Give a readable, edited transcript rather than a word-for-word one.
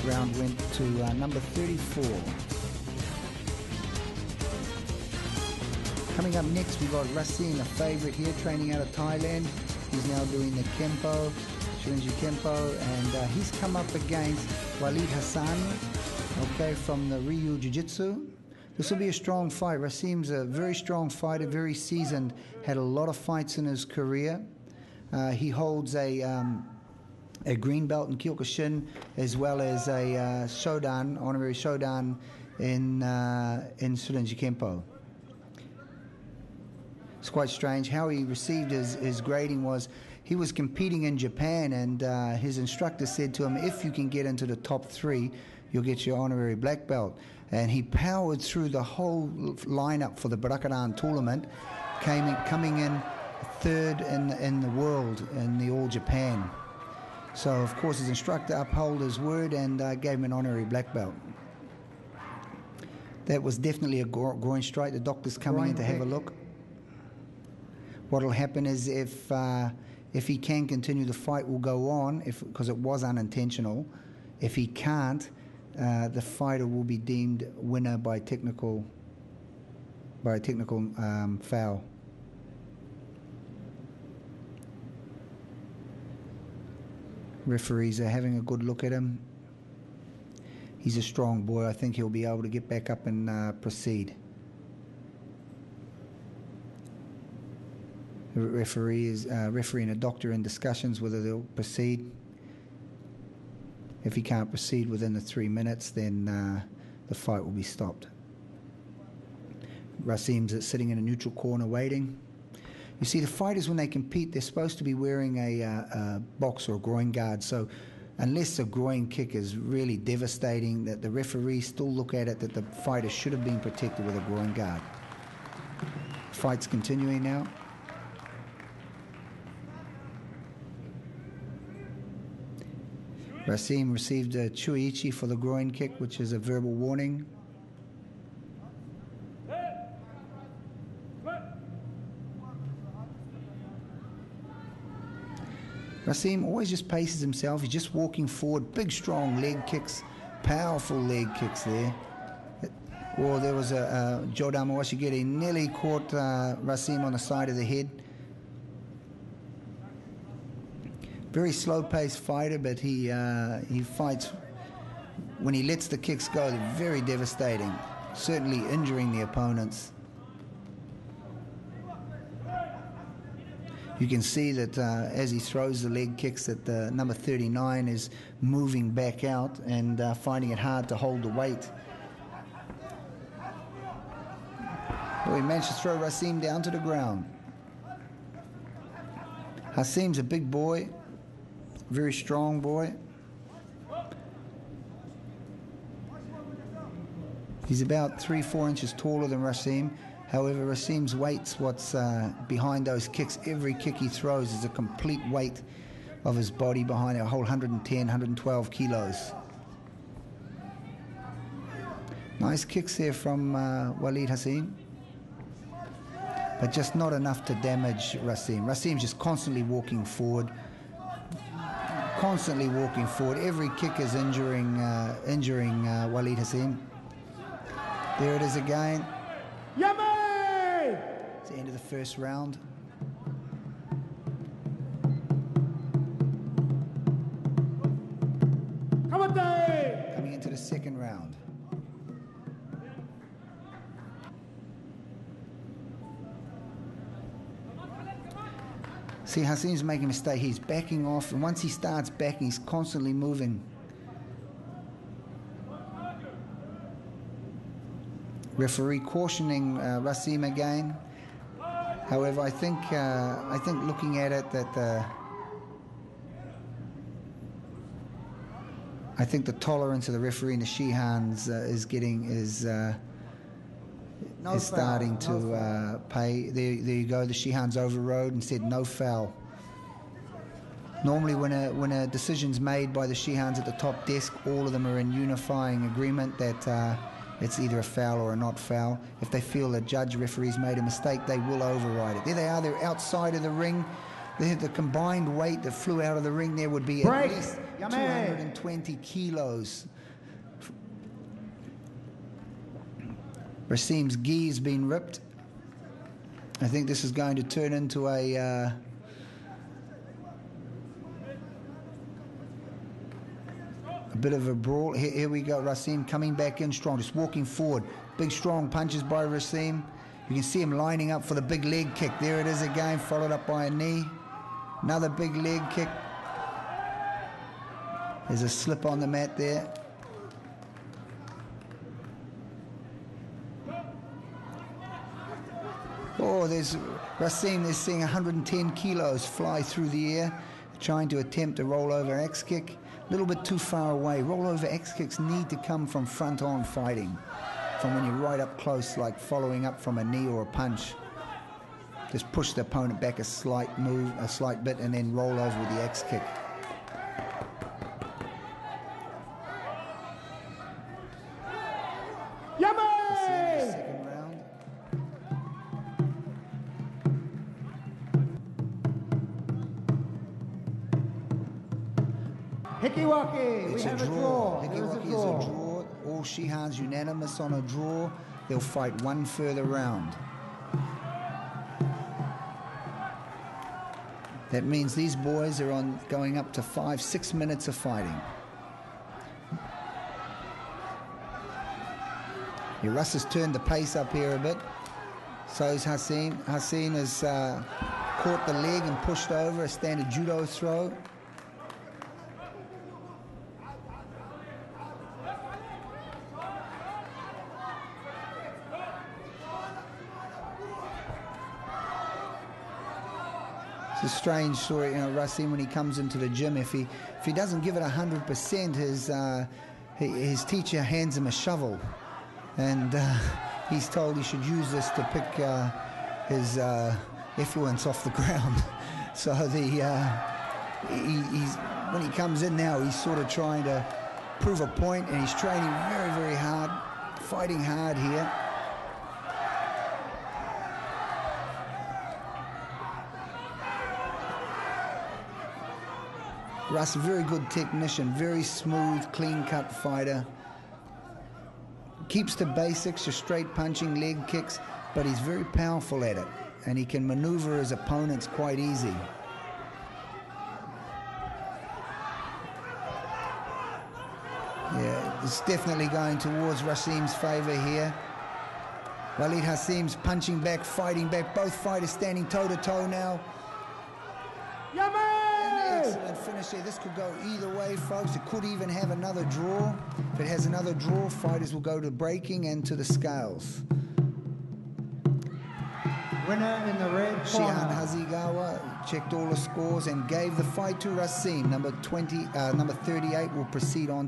round went to number 34. Coming up next, we got Rasim, a favourite here, training out of Thailand. He's now doing the Kempo, Shirinji Kempo, and he's come up against Walid Hassan, okay, from the Ryu Jiu-Jitsu. This will be a strong fight. Rasim's a very strong fighter, very seasoned, had a lot of fights in his career. He holds a green belt in Kyokushin, as well as a Shodan, honorary Shodan in Shirinji Kempo. It's quite strange. How he received his grading was he was competing in Japan, and his instructor said to him, if you can get into the top 3, you'll get your honorary black belt. And he powered through the whole lineup for the Barakadan tournament, coming in 3rd in the world in the All Japan. So, of course, his instructor upheld his word and gave him an honorary black belt. That was definitely a groin strike. The doctor's coming in to have a look. What will happen is if he can continue, the fight will go on because it was unintentional. If he can't, the fighter will be deemed winner by a technical foul. Referees are having a good look at him. He's a strong boy. I think he'll be able to get back up and proceed. The referee and a doctor in discussions whether they'll proceed. If he can't proceed within the 3 minutes, then the fight will be stopped. Rasim's sitting in a neutral corner waiting. You see, the fighters, when they compete, they're supposed to be wearing a box or a groin guard. So unless a groin kick is really devastating, that the referees still look at it that the fighter should have been protected with a groin guard. Fight's continuing now. Rasim received a chuichi for the groin kick, which is a verbal warning. Rasim always just paces himself. He's just walking forward. Big, strong leg kicks. Powerful leg kicks there. Well, there was a Jodan Mawashigiri nearly caught Rasim on the side of the head. Very slow-paced fighter, but he fights. When he lets the kicks go, they're very devastating, certainly injuring the opponents. You can see that as he throws the leg kicks that the number 39 is moving back out and finding it hard to hold the weight. Well, he managed to throw Rasim down to the ground. Hasim's a big boy. Very strong boy. He's about 3-4 inches taller than Rasim. However, Rasim's weight's what's behind those kicks. Every kick he throws is a complete weight of his body behind it, a whole 110, 112 kilos. Nice kicks there from Walid Hassan, but just not enough to damage Rasim. Rasim's just constantly walking forward. Every kick is injuring Walid Hassan. There it is again. It's the end of the first round. Coming into the second round. See, Hassan's making a mistake. He's backing off, and once he starts backing, he's constantly moving. Referee cautioning Rasim again. However, I think looking at it that I think the tolerance of the referee and the Shihans is starting to pay. There you go. The Shihans overrode and said no foul. Normally, when a decision's made by the Shihans at the top desk, all of them are in unifying agreement that it's either a foul or a not foul. If they feel the judge referee's made a mistake, they will override it. There they are. They're outside of the ring. The combined weight that flew out of the ring there would be at least 220 kilos. Rasim's gi's been ripped. I think this is going to turn into a bit of a brawl. Here we go, Rasim coming back in strong, just walking forward. Big strong punches by Rasim. You can see him lining up for the big leg kick. There it is again, followed up by a knee. Another big leg kick. There's a slip on the mat there. Oh, there's Rasim, they're seeing 110 kilos fly through the air, trying to attempt a rollover X kick. A little bit too far away. Rollover X kicks need to come from front on fighting, from when you're right up close, like following up from a knee or a punch. Just push the opponent back a slight move, a slight bit, and then roll over with the X kick. Second round. Hikiwaki, we have a draw. Hikiwaki is a draw. All Shihans unanimous on a draw. They'll fight one further round. That means these boys are on going up to 5-6 minutes of fighting. Russ has turned the pace up here a bit. So is Hasim. Hasim has caught the leg and pushed over, a standard judo throw. It's a strange story, Rasim, when he comes into the gym, if he doesn't give it 100%, his teacher hands him a shovel, and he's told he should use this to pick his effluence off the ground. So when he comes in now, he's sort of trying to prove a point, and he's training very, very hard, fighting hard here. Russ, a very good technician, very smooth, clean-cut fighter. Keeps to basics, your straight punching, leg kicks, but he's very powerful at it, and he can maneuver his opponents quite easy. Yeah, it's definitely going towards Rasim's favor here. Walid Hasim's punching back, fighting back. Both fighters standing toe-to-toe now. Excellent finish there. This could go either way, folks. It could even have another draw. If it has another draw, fighters will go to breaking and to the scales. Winner in the red corner. Shihan Hasegawa checked all the scores and gave the fight to Rasim. Number 38 will proceed on